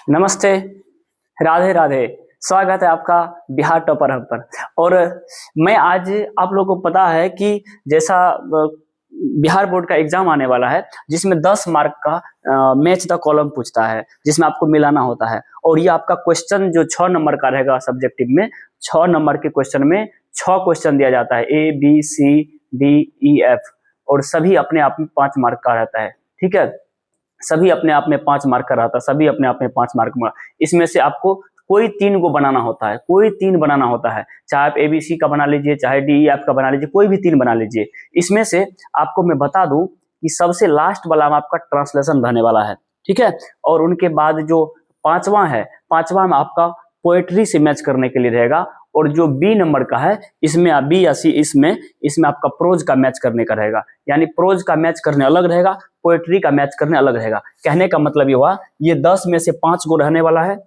नमस्ते, राधे राधे। स्वागत है आपका बिहार टॉपर हब पर। और मैं आज आप लोगों को पता है कि जैसा बिहार बोर्ड का एग्जाम आने वाला है जिसमें 10 मार्क का मैच द कॉलम पूछता है, जिसमें आपको मिलाना होता है। और ये आपका क्वेश्चन जो 6 नंबर का रहेगा सब्जेक्टिव में, 6 नंबर के क्वेश्चन में 6 क्वेश्चन दिया जाता है, A B C D E F, और सभी अपने आप में 5 मार्क का रहता है। ठीक है, सभी अपने आप में 5 मार्क का रहता है, सभी अपने आप में 5 मार्क में। इसमें से आपको कोई 3 को बनाना होता है, कोई 3 बनाना होता है, चाहे आप एबीसी का बना लीजिए, चाहे डीईएफ का बना लीजिए, कोई भी 3 बना लीजिए। इसमें से आपको मैं बता दूं कि सबसे लास्ट वाला में आपका ट्रांसलेशन रहने वाला है, ठीक है। और उनके बाद जो पांचवा है, पांचवा में आपका पोएट्री से मैच करने के लिए रहेगा। और जो बी नंबर का है, इसमें बी या सी, इसमें आपका प्रोज का मैच करने का रहेगा। यानी प्रोज का मैच करने अलग रहेगा, पोएट्री का मैच करने अलग रहेगा। कहने का मतलब ये हुआ, ये 10 में से 5 गो रहने वाला है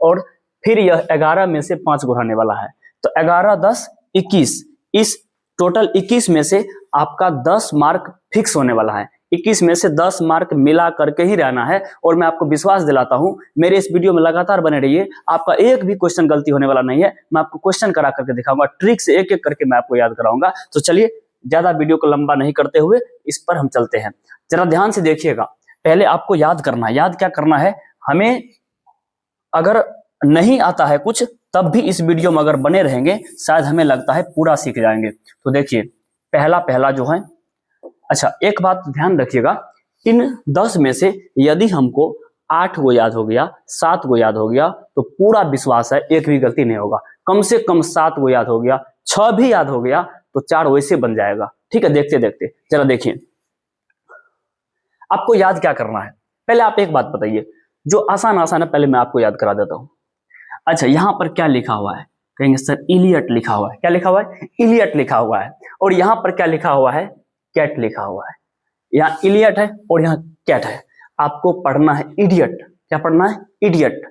और फिर यह 11 में से 5 गो रहने वाला है। तो 11 10 21, इस टोटल 21 में से आपका 10 मार्क फिक्स होने वाला है। 21 में से 10 मार्क मिला करके ही रहना है। और मैं आपको विश्वास दिलाता हूं, मेरे इस वीडियो में लगातार बने रहिए, आपका एक भी क्वेश्चन गलती होने वाला नहीं है। मैं आपको क्वेश्चन करा करके दिखाऊंगा, ट्रिक से एक एक करके मैं आपको याद कराऊंगा। तो चलिए, ज्यादा वीडियो को लंबा नहीं करते हुए इस पर हम चलते हैं। जरा ध्यान से देखिएगा। पहले आपको याद करना है। याद क्या करना है हमें? अगर नहीं आता है कुछ, तब भी इस वीडियो में अगर बने रहेंगे, शायद हमें लगता है पूरा सीख जाएंगे। तो देखिए, पहला जो है, अच्छा एक बात ध्यान रखिएगा, इन 10 में से यदि हमको 8 गो याद हो गया, 7 गो याद हो गया, तो पूरा विश्वास है एक भी गलती नहीं होगा। कम से कम 7 गो याद हो गया, 6 भी याद हो गया, तो 4 वैसे बन जाएगा। ठीक है, देखते देखते जरा देखिए, आपको याद क्या करना है। पहले आप एक बात बताइए, जो आसान आसान है पहले मैं आपको याद करा देता हूं। अच्छा, यहां पर क्या लिखा हुआ है? कहेंगे सर इलियट लिखा हुआ है। क्या लिखा हुआ है? इलियट लिखा हुआ है। और यहां पर क्या लिखा हुआ है? कैट लिखा हुआ है। यहाँ इलियट है और यहाँ कैट है। आपको पढ़ना है इडियट। क्या पढ़ना है? इडियट।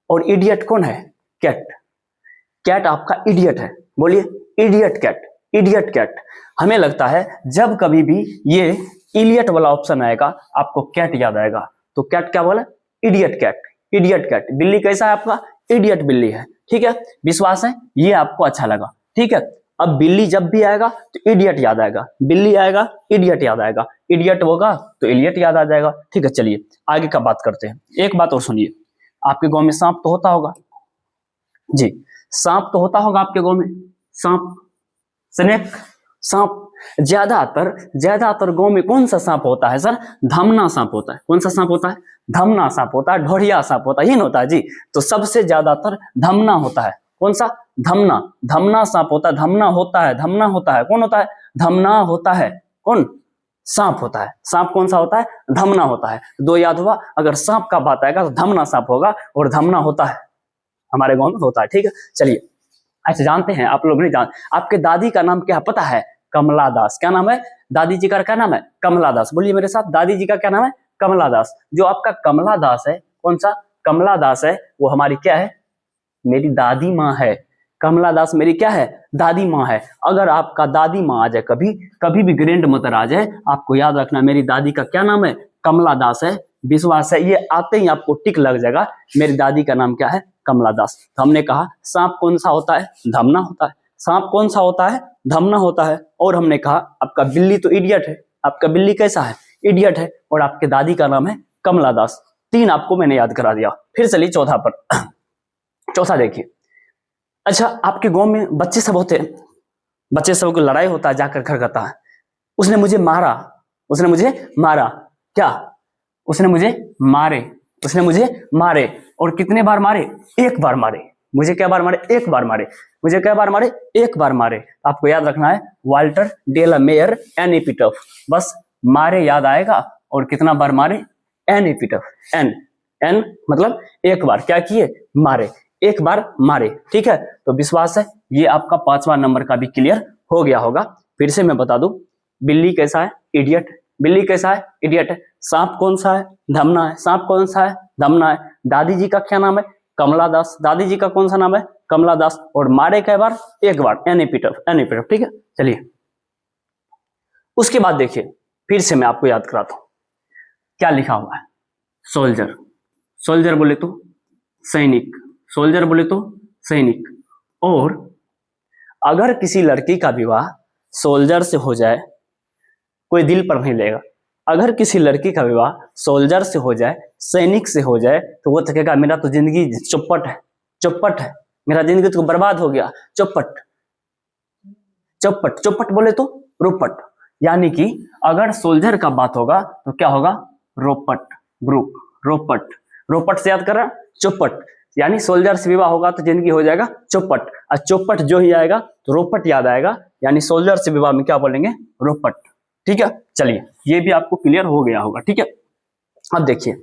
और इडियट कौन है? कैट। कैट आपका इडियट है। बोलिए, इडियट कैट, इडियट कैट। हमें लगता है जब कभी भी ये इलियट वाला ऑप्शन आएगा, आपको कैट याद आएगा। तो कैट क्या बोला? Idiot cat, idiot cat. बिल्ली कैसा है आपका? इडियट बिल्ली है। ठीक है, विश्वास है ये आपको अच्छा लगा। ठीक है, अब बिल्ली जब भी आएगा तो इडियट याद आएगा, बिल्ली आएगा इडियट याद आएगा, इडियट होगा तो इलियट याद आ जाएगा। ठीक है, चलिए आगे का बात करते हैं। एक बात और सुनिए, आपके गांव में सांप तो होता होगा जी, सांप तो होता होगा आपके गांव में। सांप, स्नेक, सांप। ज्यादातर गांव में कौन सा सांप होता है सर? धमना सांप होता है। कौन सा सांप होता है? धमना सांप होता है, ढोरिया सांप होता है, ये होता है जी। तो सबसे ज्यादातर धमना होता है। कौन सा? धमना। धमना सांप होता है, धमना होता है, धमना होता है। कौन होता है? धमना होता है। कौन? सांप होता है। सांप कौन सा होता है? धमना होता है। दो याद हुआ, अगर सांप का बात आएगा तो धमना सांप होगा और धमना होता है, हमारे गांव में होता है। ठीक है, चलिए। अच्छा, जानते हैं आप लोग? नहीं जान, आपके दादी का नाम क्या पता है? कमला दास। क्या नाम है दादी जी का? क्या नाम है? कमला दास। बोलिए मेरे साथ, दादी जी का क्या नाम है? कमला दास। जो आपका कमला दास है, कौन सा कमला दास है? वो हमारी क्या है? मेरी दादी माँ है। कमला दास मेरी क्या है? दादी माँ है। अगर आपका दादी माँ आ जाए, कभी भी ग्रैंड मदर आ जाए, आपको याद रखना मेरी दादी का क्या नाम है? कमला दास है। विश्वास है, ये आते ही आपको टिक लग जाएगा, मेरी दादी का नाम क्या है? कमला दास। तो हमने कहा सांप कौन सा होता है? धमना होता है। सांप कौन सा होता है? धमना होता है। और हमने कहा आपका बिल्ली तो इडियट है। आपका बिल्ली कैसा है? इडियट है। और आपके दादी का नाम है कमला दास। 3 आपको मैंने याद करा दिया। फिर चलिए चौथा पर। चौथा देखिए। अच्छा, आपके गांव में बच्चे सब होते हैं, बच्चे सब को लड़ाई होता है, जाकर घर कहता है उसने मुझे मारा, उसने मुझे मारा। क्या? उसने मुझे मारे, उसने मुझे मारे। और कितने बार मारे? एक बार मारे। मुझे क्या बार मारे? एक बार मारे। मुझे क्या बार मारे? एक बार मारे। आपको याद रखना है वाल्टर डेला मेयर एन एपिटफ। बस मारे याद आएगा और कितना बार मारे? एन एपिटफ। एन एन मतलब एक बार। क्या किए? मारे, एक बार मारे। ठीक है, तो विश्वास है ये आपका 5वां नंबर का भी क्लियर हो गया होगा। फिर से मैं बता दूं, बिल्ली कैसा है? इडियट। बिल्ली कैसा है? इडियट है। सांप कौन सा है? धमना है। सांप कौन सा है? धमना है। दादी जी का क्या नाम है? कमला दास। दादी जी का कौन सा नाम है? कमला दास। और मारे कै बार? एक बार। N एपिटफ, N एपिटफ। ठीक है, चलिए उसके बाद देखिए, फिर से मैं आपको याद कराता हूं क्या लिखा हुआ है। सोल्जर। सोल्जर बोले तो सैनिक, सोल्जर बोले तो सैनिक। और अगर किसी लड़की का विवाह सोल्जर से हो जाए, कोई दिल पर नहीं लेगा, अगर किसी लड़की का विवाह सोल्जर से हो जाए, सैनिक से हो जाए, तो वो कहेगा मेरा तो जिंदगी चौपट है, चौपट है, मेरा जिंदगी तो बर्बाद हो गया, चौपट। चौपट, चौपट बोले तो रोपट। यानी कि अगर सोल्जर का बात होगा तो क्या होगा, रोपट, ग्रुप, रोपट। रोपट से याद कर रहा, चौपट। यानी सोल्जर से विवाह होगा तो जिंदगी हो जाएगा चौपट, और चौपट जो ही आएगा तो रोपट याद आएगा। यानी सोल्जर से विवाह में क्या बोलेंगे, रोपट। ठीक है, चलिए ये भी आपको क्लियर हो गया होगा। ठीक है, अब देखिए,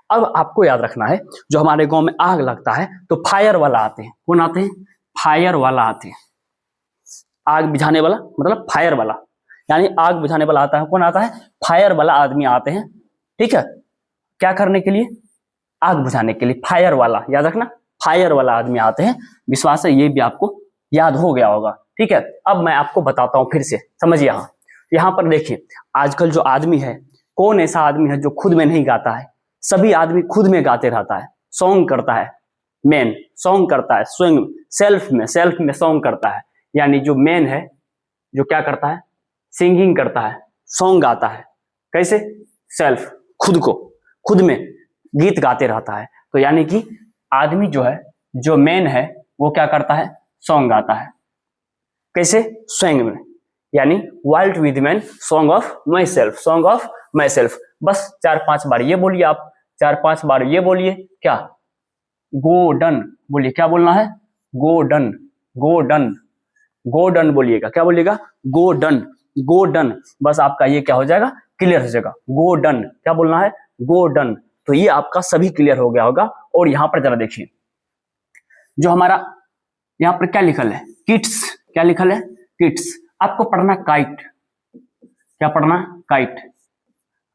अब आपको याद रखना है, जो हमारे गांव में आग लगता है तो फायर वाला आते हैं। कौन आते हैं, फायर वाला आते हैं। आग बुझाने वाला मतलब फायर वाला, यानी आग बुझाने वाला आता है। कौन आता है, फायर वाला आदमी आते हैं। ठीक है, क्या करने के लिए, आग बुझाने के लिए। फायर वाला याद रखना, फायर वाला आदमी आते हैं। विश्वास है ये भी आपको याद हो गया होगा। ठीक है, अब मैं आपको बताता हूं फिर से, समझिए। यहाँ पर देखिए, आजकल जो आदमी है, कौन ऐसा आदमी है जो खुद में नहीं गाता है, सभी आदमी खुद में गाते रहता है, सॉन्ग करता है। मैन सॉन्ग करता है, स्वयं सेल्फ में सॉन्ग करता है। यानी जो मैन है, जो क्या करता है, सिंगिंग करता है, सॉन्ग गाता है। कैसे, सेल्फ, खुद को, खुद में गीत गाते रहता है। तो यानी कि आदमी जो है, जो मैन है, वो क्या करता है, सॉन्ग गाता है। कैसे, स्वयं में। यानी wild with man, song of my self, song of my self. बस 4-5 बार ये बोलिए आप, 4-5 बार ये बोलिए। क्या, गो डन बोलिए, क्या बोलना है, गो डन, गो डन, गो डन बोलिएगा। क्या बोलिएगा, गो डन, गो डन। बस आपका ये क्या हो जाएगा, क्लियर हो जाएगा, गो डन। क्या बोलना है, गो डन। तो ये आपका सभी क्लियर हो गया होगा। और यहां पर जरा देखिए, जो हमारा यहाँ पर क्या लिखल है, किड्स। क्या लिखल है, किड्स। आपको पढ़ना काइट। क्या पढ़ना, काइट।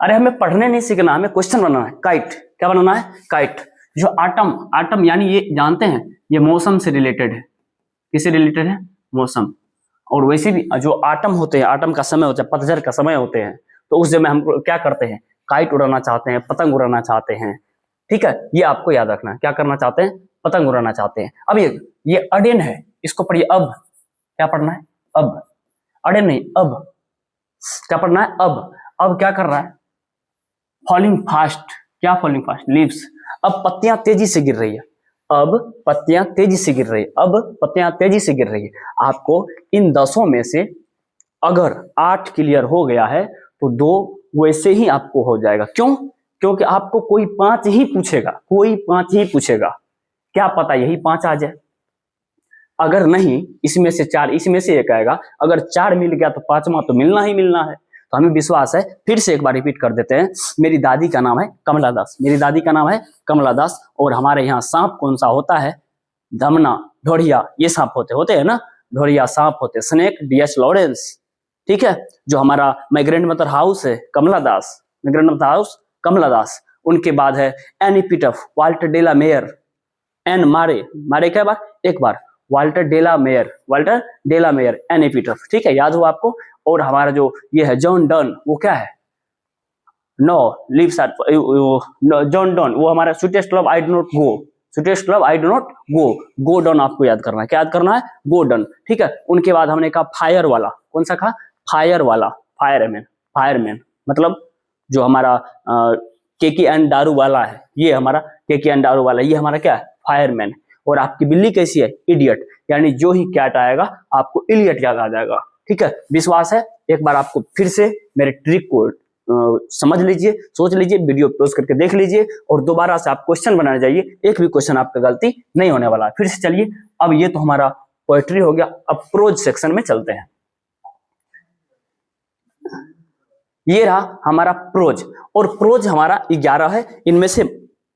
अरे हमें पढ़ने नहीं सीखना, हमें क्वेश्चन बनाना है। काइट, क्या बनाना है, काइट। जो आटम, आटम यानी ये जानते हैं, ये मौसम से रिलेटेड है। किससे रिलेटेड है, मौसम। और वैसे भी जो आटम होते हैं, आटम का समय होता है, पतझड़ का समय होते हैं, तो उस समय हम क्या करते हैं, काइट उड़ाना चाहते हैं, पतंग उड़ाना चाहते हैं। ठीक है, ये आपको याद रखना है, क्या करना चाहते हैं, पतंग उड़ाना चाहते हैं। अब ये अडेन है, इसको पढ़िए अब। क्या पढ़ना है, अब। अडेन नहीं, अब। क्या पढ़ना है, अब क्या कर रहा है, फॉलिंग फास्ट। क्या फॉलिंग फास्ट, लीव्स। अब पत्तियां तेजी से गिर रही है, अब पत्तियां तेजी से गिर रही है, अब पत्तियां तेजी से गिर रही है। आपको इन 10 में से अगर 8 क्लियर हो गया है तो 2 वैसे ही आपको हो जाएगा। क्यों, क्योंकि आपको कोई 5 ही पूछेगा, कोई 5 ही पूछेगा। क्या पता यही 5 आ जाए। अगर नहीं, इसमें से 4, इसमें से 1 आएगा। अगर 4 मिल गया तो 5वां तो मिलना ही मिलना है। तो हमें विश्वास है। फिर से एक बार रिपीट कर देते हैं। मेरी दादी का नाम है कमला दास, मेरी दादी का नाम है कमला दास। और हमारे यहाँ सांप कौन सा होता है, धमना, ढोड़िया, ये सांप होते हैं ना, ढोड़िया सांप होते, स्नेक डी.एच. लॉरेंस। ठीक है, जो हमारा माय ग्रैंड मदर हाउस है कमला दास, माय ग्रैंड मदर हाउस कमला दास। उनके बाद है एन एपिटफ, वाल्टर डेला मेयर। एन मारे, मारे क्या बार, एक बार, वाल्टर डेला मेयर, वाल्टर डेला मेयर, एन एपिटफ। ठीक है, याद हो आपको। और हमारा जो ये है जॉन डन, वो क्या है, no lives at, John Donne, वो हमारा sweetest love I do not go, sweetest love I do not go, go Donne आपको याद करना है। क्या याद करना है, गो डन। ठीक है, उनके बाद हमने कहा फायर वाला, कौन सा कहा, फायर वाला, फायरमैन, फायरमैन मतलब जो हमारा केकी एंड दारू वाला है, ये हमारा केकी एंड दारू वाला, ये हमारा क्या है, फायरमैन। और आपकी बिल्ली कैसी है, इडियट। यानी जो ही कैट आएगा आपको इलियट याद आ जाएगा। ठीक है, विश्वास है। एक बार आपको फिर से मेरे ट्रिक को समझ लीजिए, सोच लीजिए, वीडियो पॉज करके देख लीजिए और दोबारा से आप क्वेश्चन बनाने जाइए। एक भी क्वेश्चन आपका गलती नहीं होने वाला है। फिर से चलिए, अब ये तो हमारा पोएट्री हो गया। अब प्रोज सेक्शन में चलते हैं। ये रहा हमारा प्रोज, और प्रोज हमारा 11 है। इनमें से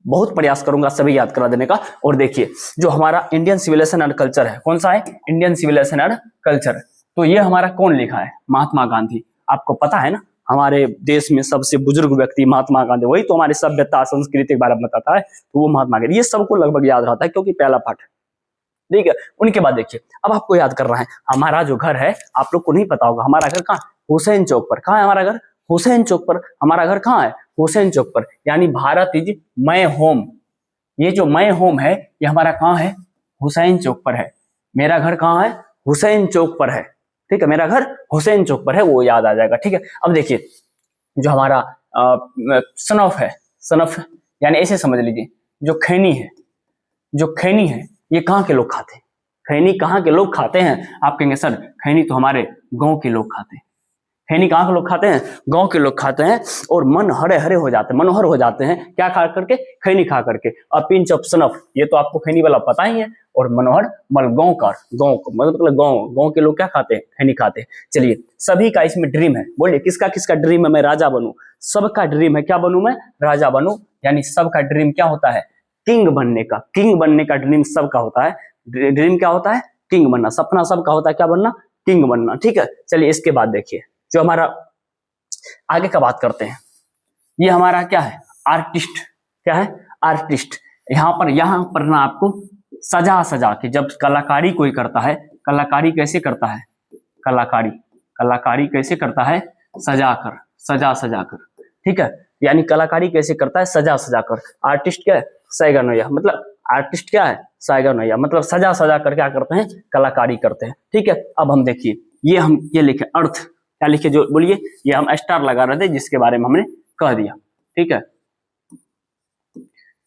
बहुत प्रयास करूंगा सभी याद करा देने का। और देखिए, जो हमारा इंडियन सिविलाइजेशन एंड कल्चर है, कौन सा है, इंडियन सिविलाइजेशन एंड कल्चर। तो ये हमारा कौन लिखा है, महात्मा गांधी। आपको पता है ना, हमारे देश में सबसे बुजुर्ग व्यक्ति महात्मा गांधी, वही तो हमारी सभ्यता संस्कृति के बारे में बताता है, तो वो महात्मा गांधी। ये सबको लगभग याद रहता है क्योंकि पहला पाठ। ठीक है, उनके बाद देखिए, अब आपको याद करना है हमारा जो घर है, आप लोग को नहीं पता होगा, हमारा घर कहाँ, हुसैन चौक पर। कहाँ है हमारा घर, हुसैन चौक पर। हमारा घर कहाँ है, हुसैन चौक पर। यानी भारत इज माय होम, ये जो मैं होम है ये हमारा कहाँ है, हुसैन चौक पर है। मेरा घर कहाँ है, हुसैन चौक पर है। ठीक है, मेरा घर हुसैन चौक पर है, वो याद आ जाएगा। ठीक है, अब देखिए जो हमारा सनफ है, सनफ यानी ऐसे समझ लीजिए जो खैनी है, जो खैनी है ये कहाँ के लोग खाते हैं, खैनी कहाँ के लोग खाते हैं। आप कहेंगे सर खैनी तो हमारे गांव के लोग खाते हैं। खैनी कहाँ के लोग खाते हैं, गांव के लोग खाते हैं। और मन हरे हरे हो जाते हैं, मनोहर हो जाते हैं, क्या खा करके, खैनी खा करके। और पिंच ऑफ सनफ ये तो आपको खैनी वाला पता ही है। और मनोहर मल गांव का, गांव को मतलब गांव के लोग क्या खाते हैं, खैनी खाते हैं। चलिए सभी का इसमें ड्रीम है, बोलिए किसका किसका ड्रीम है, मैं राजा बनूं। सबका ड्रीम है क्या बनूं, मैं राजा बनूं। यानी सबका ड्रीम क्या होता है, किंग बनने का। किंग बनने का ड्रीम सबका होता है। ड्रीम क्या होता है, किंग बनना। सपना सबका होता है क्या बनना, किंग बनना। ठीक है, चलिए इसके बाद देखिए जो हमारा आगे का बात करते हैं। ये हमारा क्या है, आर्टिस्ट। क्या है, आर्टिस्ट। यहाँ पर ना आपको सजा सजा के, जब कलाकारी कोई करता है, कलाकारी कैसे करता है, कलाकारी कैसे करता है, सजा कर, सजा सजा कर। ठीक है, यानी कलाकारी कैसे करता है, सजा सजा कर। आर्टिस्ट क्या है, सैगनोया, मतलब आर्टिस्ट क्या है, सैगनोया, मतलब सजा सजा कर क्या करते हैं, कलाकारी करते हैं। ठीक है, अब हम देखिए ये लिखे अर्थ, क्या लिखे जो बोलिए, ये हम स्टार लगा रहे थे जिसके बारे में हमने कह दिया। ठीक है,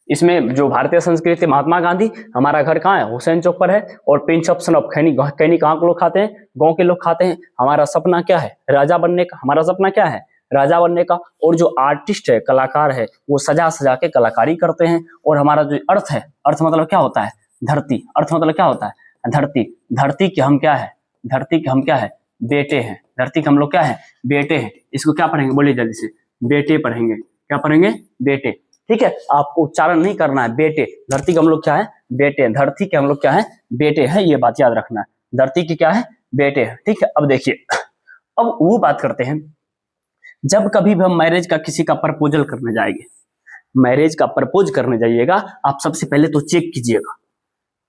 इसमें जो भारतीय संस्कृति, महात्मा गांधी, हमारा घर कहाँ है, हुसैन चौक पर है। और पिंच ऑफ सनफ, खैनी, खैनी कहाँ के लोग खाते हैं, गांव के लोग खाते हैं। हमारा सपना क्या है, राजा बनने का। हमारा सपना क्या है, राजा बनने का। और जो आर्टिस्ट है, कलाकार है, वो सजा सजा के कलाकारी करते हैं। और हमारा जो अर्थ है, अर्थ मतलब क्या होता है, धरती। अर्थ मतलब क्या होता है, धरती। धरती के हम क्या है, धरती के हम क्या है, बेटे हैं। धरती के हम लोग क्या है, बेटे हैं। इसको क्या पढ़ेंगे, बोलिए जल्दी से, बेटे पढ़ेंगे। क्या पढ़ेंगे, बेटे। ठीक है, आपको उच्चारण नहीं करना है, बेटे। धरती के हम लोग क्या है, बेटे। धरती के हम लोग क्या है, बेटे हैं, ये बात याद रखना है। धरती के क्या है, बेटे हैं। ठीक है, अब देखिए, अब वो बात करते हैं, जब कभी भी हम मैरिज का किसी का प्रपोजल करने जाएंगे, मैरिज का प्रपोज करने जाइएगा, आप सबसे पहले तो चेक कीजिएगा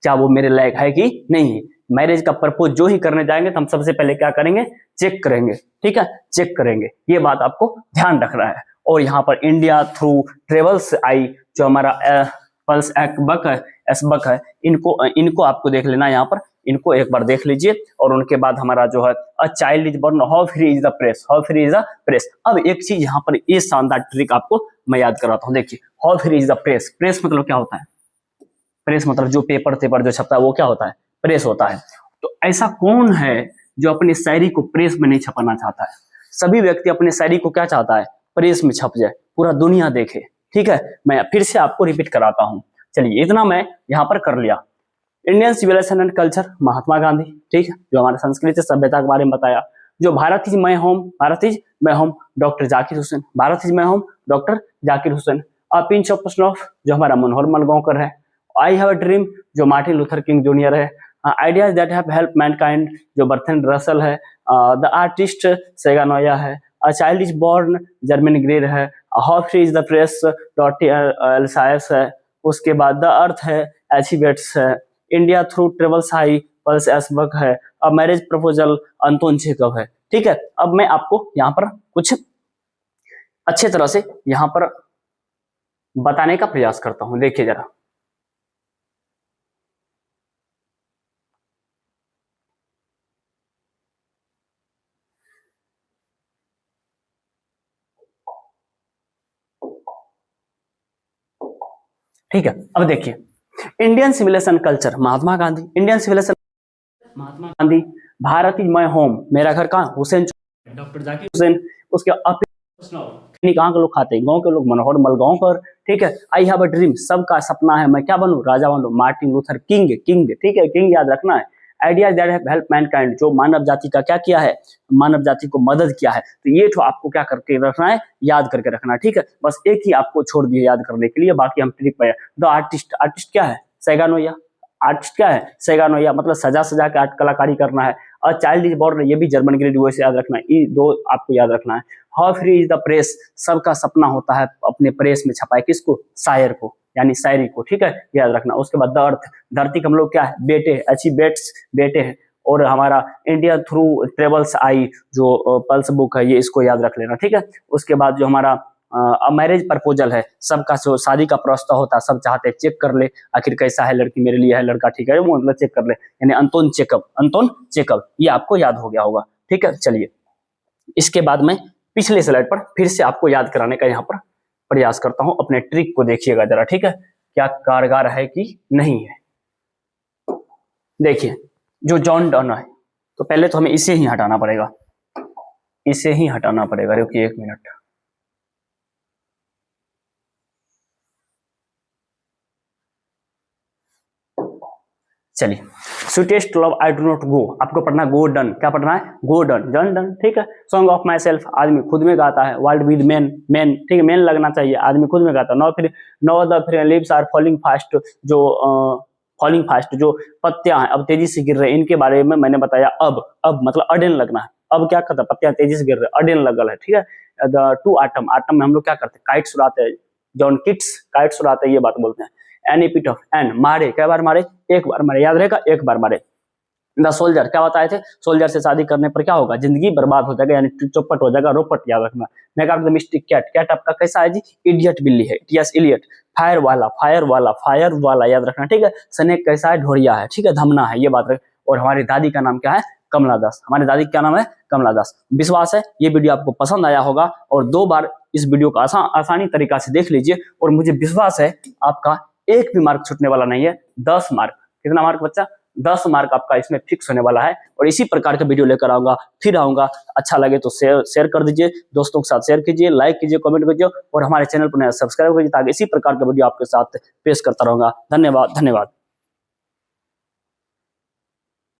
क्या वो मेरे लायक है कि नहीं। मैरिज का प्रपोज जो ही करने जाएंगे तो हम सबसे पहले क्या करेंगे, चेक करेंगे। ठीक है, चेक करेंगे, ये बात आपको ध्यान रखना है। और यहाँ पर इंडिया थ्रू ट्रेवल्स आई, जो हमारा पल्स एसबक है, इनको आपको देख लेना। यहाँ पर इनको एक बार देख लीजिए। और उनके बाद हमारा जो है a child is born, how free is the press, how free is the press. अब एक चीज यहाँ पर ये शानदार ट्रिक आपको मैं याद कराता हूँ। देखिए how free is the press, press मतलब क्या होता है, प्रेस मतलब जो पेपर जो छपता है वो क्या होता है, प्रेस होता है। तो ऐसा कौन है जो अपनी शायरी को प्रेस में नहीं छपाना चाहता है। सभी व्यक्ति अपनी शायरी को क्या चाहता है, प्रेस में छप जाए, पूरा दुनिया देखे। ठीक है, मैं फिर से आपको रिपीट कराता हूँ। चलिए इतना मैं यहाँ पर कर लिया। Indian civilisation and culture, Mahatma Gandhi. ठीक है, जो हमारे संस्कृति सभ्यता के बारे में बताया। जो Bharat is my home, Bharat is my home, doctor Zakir Hussain. Bharat is my home, doctor Zakir Hussain. A pinch of snuff, जो हमारा मनोहर मलगांवकर है। आई हैव अ ड्रीम, जो मार्टिन लूथर किंग जूनियर है। Ideas that have help mankind, जो बर्ट्रैंड रसल है। द आर्टिस्ट सेगानोया है। A child is born, Germaine Greer है। How free is the press, डॉटी एल्सायस है। उसके बाद द अर्थ है, एचिबेट्स है। इंडिया थ्रू ट्रेवल्स आई, पल्स एसबक है। अ मैरिज प्रपोजल, अंतोन चेकव है। ठीक है, अब मैं आपको यहाँ पर कुछ अच्छे तरह से यहाँ पर बताने का प्रयास करता हूँ। देखिए जरा, ठीक है, अब देखिए Indian civilisation culture, Mahatma Gandhi. Indian civilisation, Mahatma Gandhi. Bharat is my home, मेरा घर कहाँ, हुसैन, डॉक्टर जाकिर हुसैन। उसके कहाँ के लोग खाते हैं, गांव के लोग, मनोहर मलगांवकर। ठीक है, आई हैव अ ड्रीम, सबका सपना है मैं क्या बनूं, राजा बनूं, मार्टिन लूथर किंग, किंग। ठीक है, किंग याद रखना है। Ideas that have help mankind, जो मानव जाति का क्या किया है, मानव जाति को मदद किया है। तो ये तो आपको क्या करके रखना है, याद करके रखना है। ठीक है, बस एक ही आपको छोड़ दिया याद करने के लिए, बाकी हम ट्रिक पे। द आर्टिस्ट, आर्टिस्ट क्या है, सैगानोया। आर्टिस्ट क्या है, सैगानोया, मतलब सजा सजा के आर्ट कलाकारी करना है। और चाइल्ड इज बॉर्न, ये भी जर्मन ग्रेड से याद रखना है, ये दो आपको याद रखना है। How free is the press, सबका सपना होता है अपने प्रेस में छपाए, किसको, शायर को, यानी शायरी को। ठीक है, याद रखना। उसके बाद द अर्थ, धरती के हम लोग क्या है, बेटे, अच्छी बेट्स, बेटे हैं। और हमारा इंडिया थ्रू ट्रेवल्स आई, जो पल्स बुक है, ये इसको याद रख लेना। ठीक है, उसके बाद जो हमारा मैरिज प्रपोजल है, सबका जो शादी का प्रस्ताव होता है सब चाहते हैं चेक कर ले आखिर कैसा है लड़की मेरे लिए है, लड़का ठीक है, वो मतलब चेक कर ले, यानी अंतोन चेकअप, ये आपको याद हो गया होगा। ठीक है, चलिए इसके बाद में पिछले स्लाइड पर फिर से आपको याद कराने का यहाँ पर प्रयास करता हूं, अपने ट्रिक को देखिएगा जरा। ठीक है, क्या कारगर है कि नहीं है। देखिए जो जॉन डन है, तो पहले तो हमें इसे ही हटाना पड़ेगा, इसे ही हटाना पड़ेगा। रुकिए 1 मिनट, चलिए sweetest love I do not गो, आपको पढ़ना गो डन, क्या पढ़ना है, गो डन, जन डन। ठीक है, सॉन्ग ऑफ माई सेल्फ, आदमी खुद में गाता है, वर्ल्ड विद मैन, मैन, ठीक है, मैन लगना चाहिए, आदमी खुद में गाता है। No the leaves are falling fast, जो फॉलिंग फास्ट जो पत्तियां हैं अब तेजी से गिर रहे हैं, इनके बारे में मैंने बताया। अब मतलब अडेन लगना है, अब क्या करता है, पत्तियां तेजी से गिर रहे हैं, अडेन लगल है। ठीक है, द टू आटम, आटम में हम लोग क्या करते हैं, काइट्स उड़ाते हैं, जॉन किट्स काइट्स उड़ाते हैं, ये बात बोलते हैं। एन एपिट ऑफ एन, मारे, क्या बार मारे, एक बार मारे, याद रहेगा, एक बार मारे। द सोल्जर, क्या बताए थे, सोल्जर से शादी करने पर क्या होगा, जिंदगी बर्बाद हो जाएगा, यानी चौपट हो जाएगा, रोपट, याद रखना। Make out the mystic cat, cat आपका कैसा है जी, इडियट बिल्ली है, यस इलियट। फायर वाला, फायर वाला, फायर वाला, याद रखना। ठीक है, स्नेक कैसा है, ढोरिया है, ठीक है, धमना है, ये बात रख। और हमारी दादी का नाम क्या है, कमला दास, हमारी दादी क्या नाम है, कमला दास। विश्वास है ये वीडियो आपको पसंद आया होगा, और 2 बार इस वीडियो को आसानी तरीका से देख लीजिए, और मुझे विश्वास है आपका एक भी मार्क छूटने वाला नहीं है। 10 मार्क, कितना मार्क बच्चा, 10 मार्क आपका इसमें फिक्स होने वाला है। और इसी प्रकार के वीडियो लेकर आऊंगा, फिर आऊंगा। अच्छा लगे तो शेयर कर दीजिए, दोस्तों के साथ शेयर कीजिए, लाइक कीजिए, कमेंट कीजिए, और हमारे चैनल को सब्सक्राइब कीजिए, ताकि इसी प्रकार का वीडियो आपके साथ पेश करता रहूंगा। धन्यवाद, धन्यवाद।